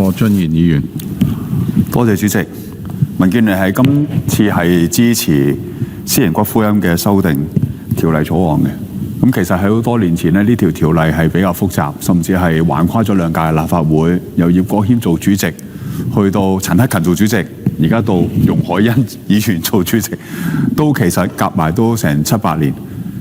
何俊賢議員。多謝主席。民建聯係今次係支持私營骨灰龕嘅修訂條例草案嘅。咁其實喺好多年前呢，呢條條例係比較複雜，甚至係橫跨咗兩屆立法會，由葉國謙做主席，去到陳克勤做主席，而家到容海恩議員做主席，都其實夾埋都成7、8年。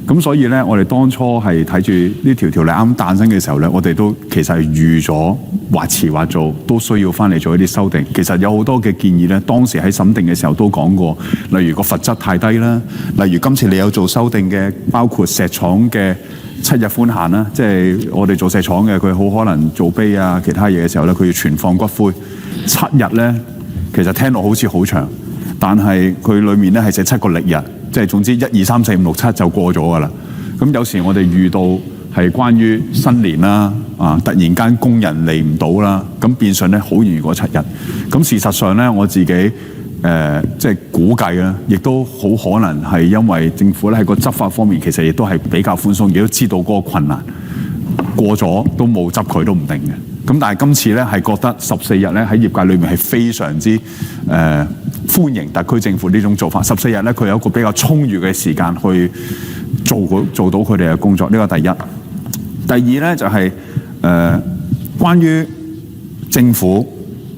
咁所以呢，我哋當初係睇住呢條條例啱誕生嘅時候呢，我哋都其實係預咗或遲或早都需要翻嚟做一啲修訂。其實有好多嘅建議呢，當時喺審定嘅時候都講過，例如個罰則太低啦，例如今次你有做修訂嘅，包括石廠嘅7日寬限啦，即係我哋做石廠嘅，佢好可能做碑啊其他嘢嘅時候呢，佢要存放骨灰7日呢，其實聽落好似好長，但係佢裡面呢係寫7個曆日。即係總之1、2、3、4、5、6、7就過咗㗎啦。咁有時我哋遇到係關於新年啦，突然間工人嚟唔到啦，咁變相咧好容易過7日。咁事實上咧，我自己即係估計啦，亦都好可能係因為政府咧喺個執法方面其實亦都係比較寬鬆，亦都知道嗰個困難過咗都冇執佢都唔定嘅。咁但係今次咧係覺得14日咧喺業界裏面係非常之歡迎特區政府呢種做法。14日咧佢有一個比較充裕嘅時間去做到佢哋嘅工作，呢個第一。第二咧就係關於政府，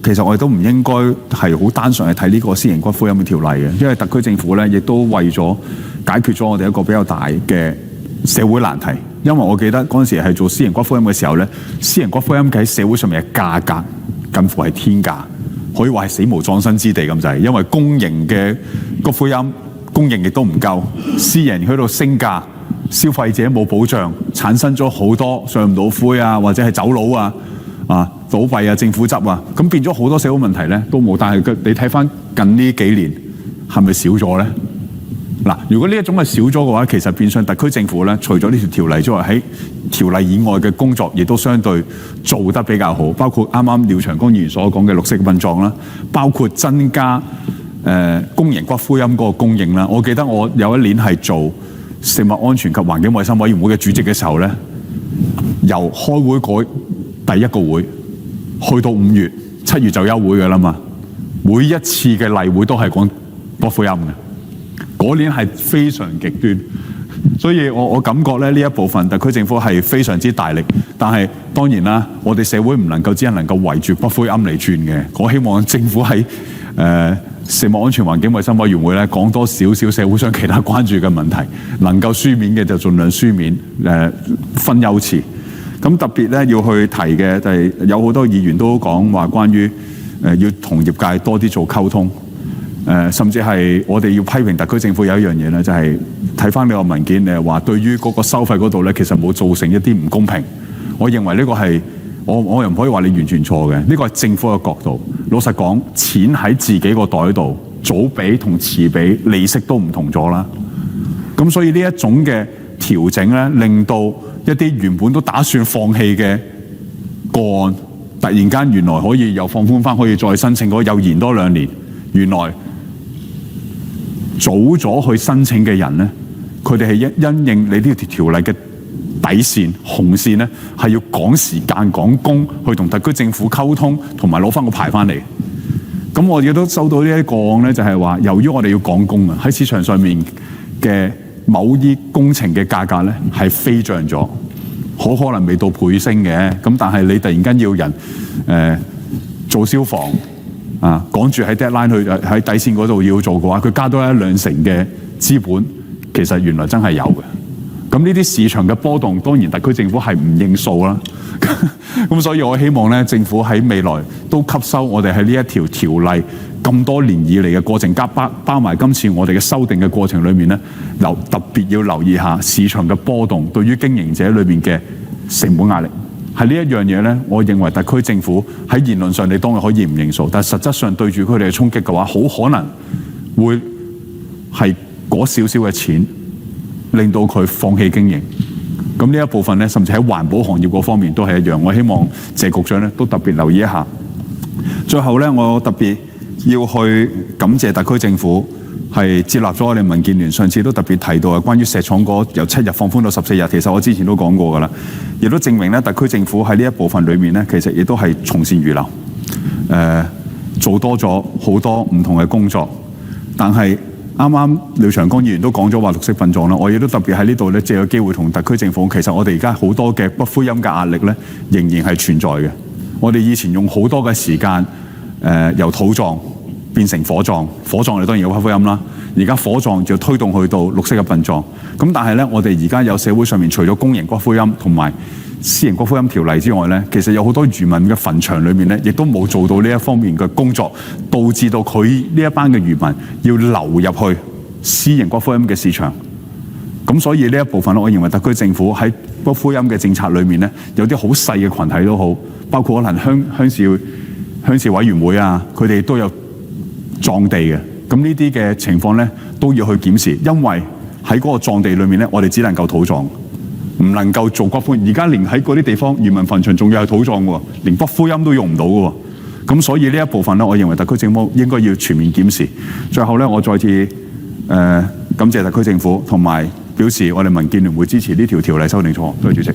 其實我哋都唔應該係好單純去睇呢個私營骨灰龕嘅條例嘅，因為特區政府咧亦都為咗解決咗我哋一個比較大嘅社會難題。因為我記得嗰陣時係做私營骨灰龕嘅時候咧，私營骨灰龕喺社會上面嘅價格近乎係天價，可以話係死無葬身之地咁滯。因為公營嘅骨灰龕供應亦都唔夠，私人喺度升價，消費者冇保障，產生咗好多上唔到灰啊，或者係走佬啊、倒閉啊、政府執啊，咁變咗好多社會問題咧都冇。但係你睇翻近呢幾年係咪少咗咧？嗱，如果呢一種係少咗嘅話，其實變相特區政府咧，除咗呢條條例之外，喺條例以外嘅工作，亦都相對做得比較好。包括啱啱廖長江議員所講嘅綠色殯葬啦，包括增加公營骨灰龕嗰個供應啦。我記得我有一年係做食物安全及環境衞生委員會嘅主席嘅時候咧，由開會嗰第一個會去到5月、7月就休會㗎啦嘛。每一次嘅例會都係講骨灰龕嘅。嗰年係非常極端，所以我感覺咧呢一部分特區政府係非常之大力，但係當然啦，我哋社會唔能夠只係能夠圍住骨灰龕嚟轉嘅。我希望政府喺食物安全環境衞生委員會咧講多少少社會上其他關注嘅問題，能夠書面嘅就盡量書面，分優次。咁特別咧要去提嘅就係有好多議員都講話關於要同業界多啲做溝通。甚至係我哋要批評特區政府有一樣嘢咧，就係睇翻你個文件，你係話對於嗰個收費嗰度咧，其實冇造成一啲唔公平。我認為呢個係我又唔可以話你完全錯嘅，呢個係政府嘅角度。老實講，錢喺自己個袋度，早俾同遲俾利息都唔同咗啦。咁所以呢一種嘅調整咧，令到一啲原本都打算放棄嘅個案，突然間原來可以又放寬翻，可以再申請嗰又延多2年，原來早咗去申請嘅人呢，佢哋係因應你呢條條例嘅底線紅線呢，係要趕時間趕工去同特區政府溝通，同埋攞翻個牌翻嚟。咁我亦都收到呢一個案呢，就係話由於我哋要趕工啊，喺市場上面嘅某啲工程嘅價格呢係飛漲咗，好可能未到倍升嘅。咁但係你突然間要人做消防。趕住喺 deadline 去喺底線嗰度要做嘅話，佢加多1-2成嘅資本，其實原來真係有嘅。咁呢啲市場嘅波動，當然特區政府係唔認數啦。咁所以我希望咧，政府喺未來都吸收我哋喺呢一條條例咁多年以嚟嘅過程，包埋今次我哋嘅修訂嘅過程裏面咧，特別要留意下市場嘅波動對於經營者裏面嘅成本壓力。係呢一樣嘢咧，我認為特區政府喺言論上你當然可以唔認數，但係實質上對住佢哋嘅衝擊嘅話，好可能會係嗰少少嘅錢令到佢放棄經營。咁呢一部分咧，甚至喺環保行業嗰方面都係一樣。我希望謝局長咧都特別留意一下。最後咧，我特別要去感謝特區政府係接納咗我哋民建聯上次都特別提到嘅關於石廠嗰由7日放寬到14日，其實我之前都講過㗎啦，亦都證明咧特區政府喺呢一部分裏面咧，其實亦都係從善如流。做多咗好多唔同嘅工作。但係啱啱廖長江議員都講咗話綠色殯葬啦，我亦都特別喺呢度咧借個機會同特區政府，其實我哋而家好多嘅骨灰龕嘅壓力咧，仍然係存在嘅。我哋以前用好多嘅時間，由土葬變成火葬，火葬我哋當然有骨灰龕啦。而家火葬就推動去到綠色嘅殯葬。咁但係咧，我哋而家有社會上面除咗公營骨灰龕同埋私營骨灰龕條例之外咧，其實有好多漁民嘅墳場裏面咧，亦都冇做到呢一方面嘅工作，導致到佢呢一班嘅漁民要流入去私營骨灰龕嘅市場。咁所以呢一部分咧，我認為特區政府喺骨灰龕嘅政策裏面咧，有啲好細嘅群體都好，包括可能鄉事委員會啊，佢哋都有葬地嘅。咁呢啲嘅情況咧都要去檢視，因為喺嗰個葬地裏面咧，我哋只能夠土葬，唔能夠做骨灰。而家連喺嗰啲地方漁民墳場仲要係土葬喎，連骨灰龕都用唔到嘅喎。咁所以呢一部分咧，我認為特區政府應該要全面檢視。最後咧，我再次感謝特區政府，同埋表示我哋民建聯會支持呢條條例修訂草案。多謝主席。